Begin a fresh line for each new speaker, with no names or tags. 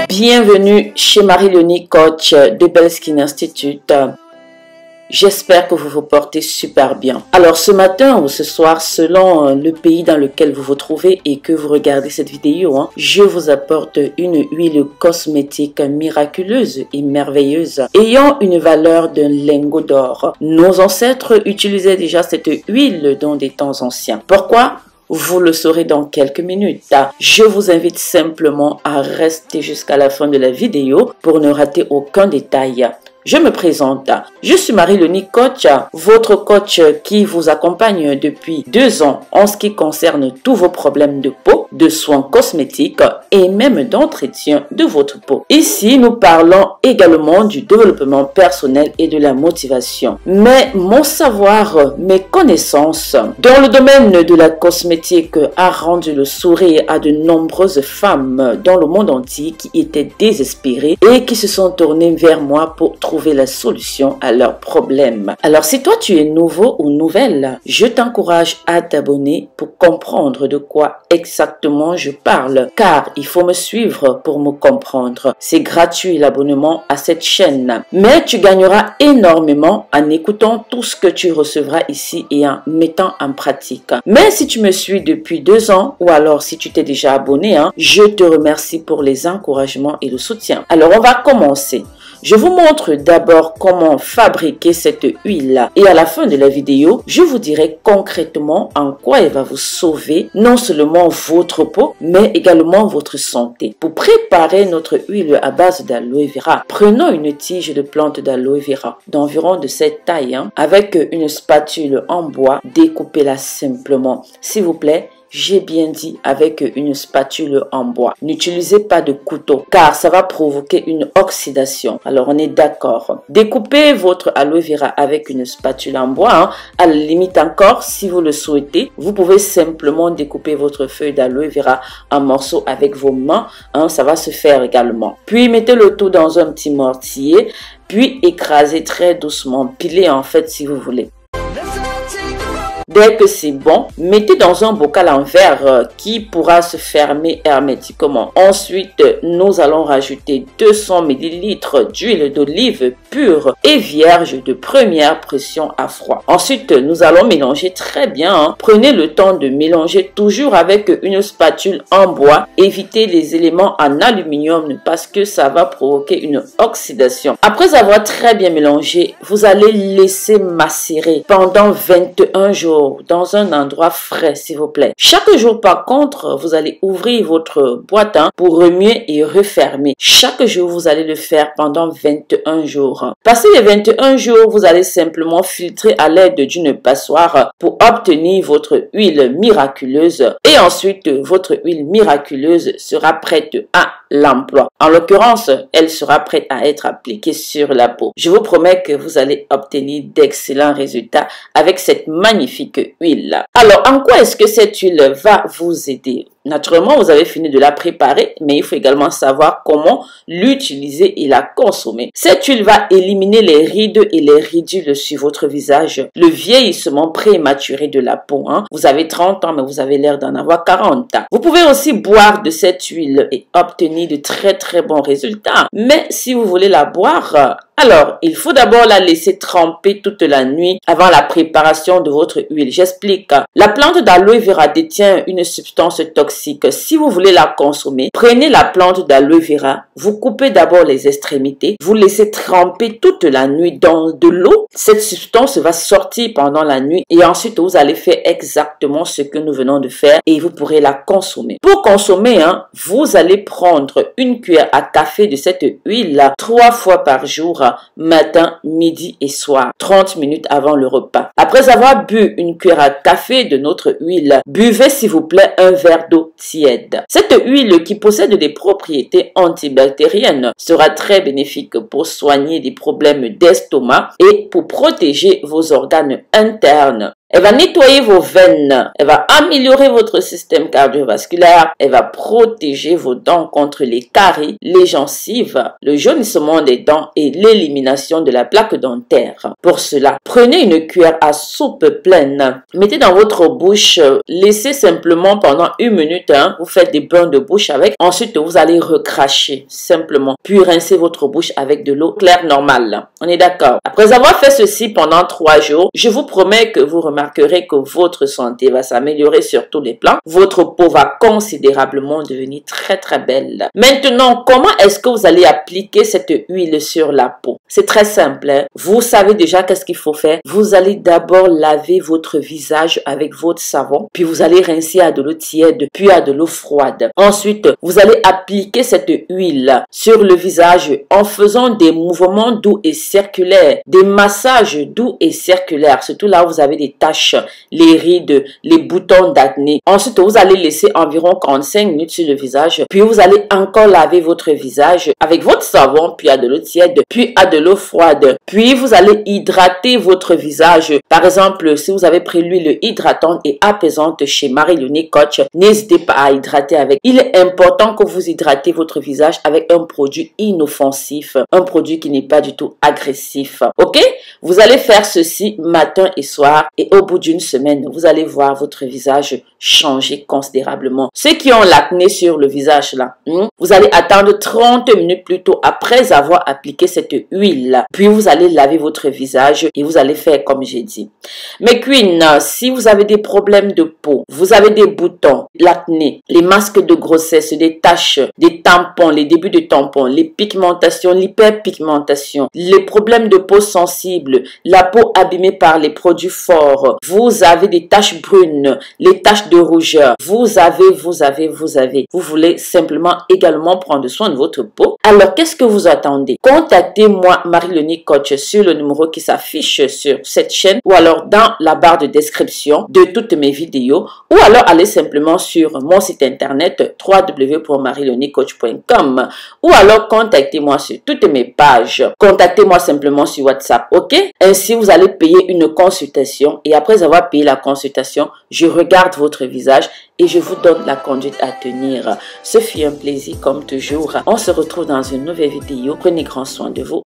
Bienvenue chez Marie-Léonie, coach de Belle Skin Institute. J'espère que vous vous portez super bien. Alors ce matin ou ce soir, selon le pays dans lequel vous vous trouvez et que vous regardez cette vidéo, je vous apporte une huile cosmétique miraculeuse et merveilleuse ayant une valeur d'un lingot d'or. Nos ancêtres utilisaient déjà cette huile dans des temps anciens. Pourquoi ? Vous le saurez dans quelques minutes. Je vous invite simplement à rester jusqu'à la fin de la vidéo pour ne rater aucun détail. Je me présente. Je suis Marie-Léonie, coach, votre coach qui vous accompagne depuis 2 ans en ce qui concerne tous vos problèmes de peau, de soins cosmétiques et même d'entretien de votre peau. Ici, nous parlons également du développement personnel et de la motivation. Mais mon savoir, mes connaissances dans le domaine de la cosmétique a rendu le sourire à de nombreuses femmes dans le monde entier qui étaient désespérées et qui se sont tournées vers moi pour trouver la solution à leurs problèmes. Alors si toi tu es nouveau ou nouvelle, je t'encourage à t'abonner pour comprendre de quoi exactement je parle, car il faut me suivre pour me comprendre. C'est gratuit l'abonnement à cette chaîne, mais tu gagneras énormément en écoutant tout ce que tu recevras ici et en mettant en pratique. Mais si tu me suis depuis 2 ans ou alors si tu t'es déjà abonné, je te remercie pour les encouragements et le soutien. Alors on va commencer. Je vous montre d'abord comment fabriquer cette huile et à la fin de la vidéo, je vous dirai concrètement en quoi elle va vous sauver non seulement votre peau, mais également votre santé. Pour préparer notre huile à base d'aloe vera, prenons une tige de plante d'aloe vera d'environ de cette taille avec une spatule en bois, découpez-la simplement. S'il vous plaît, j'ai bien dit avec une spatule en bois. N'utilisez pas de couteau car ça va provoquer une oxydation. Alors on est d'accord. Découpez votre aloe vera avec une spatule en bois. À la limite encore, si vous le souhaitez, vous pouvez simplement découper votre feuille d'aloe vera en morceaux avec vos mains. Ça va se faire également. Puis mettez le tout dans un petit mortier. Puis écrasez très doucement. Pilez en fait si vous voulez. Dès que c'est bon, mettez dans un bocal en verre qui pourra se fermer hermétiquement. Ensuite, nous allons rajouter 200 ml d'huile d'olive pure et vierge de première pression à froid. Ensuite, nous allons mélanger très bien. Prenez le temps de mélanger toujours avec une spatule en bois. Évitez les éléments en aluminium parce que ça va provoquer une oxydation. Après avoir très bien mélangé, vous allez laisser macérer pendant 21 jours. Dans un endroit frais, s'il vous plaît. Chaque jour, par contre, vous allez ouvrir votre boîte pour remuer et refermer. Chaque jour, vous allez le faire pendant 21 jours. Passé les 21 jours, vous allez simplement filtrer à l'aide d'une passoire pour obtenir votre huile miraculeuse. Et ensuite, votre huile miraculeuse sera prête à l'emploi. En l'occurrence, elle sera prête à être appliquée sur la peau. Je vous promets que vous allez obtenir d'excellents résultats avec cette magnifique huile. Alors, en quoi est-ce que cette huile va vous aider? Naturellement, vous avez fini de la préparer, mais il faut également savoir comment l'utiliser et la consommer. Cette huile va éliminer les rides et les ridules sur votre visage, le vieillissement prématuré de la peau. Vous avez 30 ans, mais vous avez l'air d'en avoir 40. Vous pouvez aussi boire de cette huile et obtenir de très bons résultats. Mais si vous voulez la boire, alors il faut d'abord la laisser tremper toute la nuit avant la préparation de votre huile. J'explique. La plante d'aloe vera détient une substance toxique. Si vous voulez la consommer, prenez la plante d'aloe vera, vous coupez d'abord les extrémités, vous laissez tremper toute la nuit dans de l'eau. Cette substance va sortir pendant la nuit et ensuite vous allez faire exactement ce que nous venons de faire et vous pourrez la consommer. Pour consommer, vous allez prendre une cuillère à café de cette huile 3 fois par jour, matin, midi et soir, 30 minutes avant le repas. Après avoir bu une cuillère à café de notre huile, buvez s'il vous plaît un verre d'eau tiède. Cette huile qui possède des propriétés antibactériennes sera très bénéfique pour soigner des problèmes d'estomac et pour protéger vos organes internes. Elle va nettoyer vos veines. Elle va améliorer votre système cardiovasculaire. Elle va protéger vos dents contre les caries, les gencives, le jaunissement des dents et l'élimination de la plaque dentaire. Pour cela, prenez une cuillère à soupe pleine. Mettez dans votre bouche. Laissez simplement pendant 1 minute. Vous faites des bains de bouche avec. Ensuite, vous allez recracher simplement. Puis rincez votre bouche avec de l'eau claire normale. On est d'accord? Après avoir fait ceci pendant 3 jours, je vous promets que vous remarquerez que votre santé va s'améliorer sur tous les plans. Votre peau va considérablement devenir très belle. Maintenant, comment est-ce que vous allez appliquer cette huile sur la peau? C'est très simple. Vous savez déjà qu'est-ce qu'il faut faire. Vous allez d'abord laver votre visage avec votre savon, puis vous allez rincer à de l'eau tiède, puis à de l'eau froide. Ensuite, vous allez appliquer cette huile sur le visage en faisant des mouvements doux et circulaires, des massages doux et circulaires, surtout là où vous avez des taches, les rides, les boutons d'acné. Ensuite, vous allez laisser environ 45 minutes sur le visage, puis vous allez encore laver votre visage avec votre savon, puis à de l'eau tiède, puis à de l'eau froide. Puis vous allez hydrater votre visage. Par exemple, si vous avez pris l'huile hydratante et apaisante chez Marie-Léonie Coach, n'hésitez pas à hydrater avec. Il est important que vous hydratez votre visage avec un produit inoffensif, un produit qui n'est pas du tout agressif. Ok? Vous allez faire ceci matin et soir et au bout d'une semaine, vous allez voir votre visage changer considérablement. Ceux qui ont l'acné sur le visage là, vous allez attendre 30 minutes plus tôt après avoir appliqué cette huile. Puis vous allez laver votre visage et vous allez faire comme j'ai dit. Mais Queen, si vous avez des problèmes de peau, vous avez des boutons, l'acné, les masques de grossesse, des taches, des tampons, les débuts de tampons, les pigmentations, l'hyperpigmentation, les problèmes de peau sensible, la peau abîmée par les produits forts, vous avez des taches brunes, les taches de rougeur, vous voulez simplement également prendre soin de votre peau. Alors, qu'est-ce que vous attendez? Contactez-moi Marie-Léonie Coach sur le numéro qui s'affiche sur cette chaîne ou alors dans la barre de description de toutes mes vidéos ou alors allez simplement sur mon site internet www.marieleoniecoach.com ou alors contactez-moi sur toutes mes pages. Contactez-moi simplement sur WhatsApp, ok? Ainsi, vous allez payer une consultation et après avoir payé la consultation, je regarde votre visage et je vous donne la conduite à tenir. Ce fut un plaisir comme toujours. On se retrouve dans une nouvelle vidéo. Prenez grand soin de vous.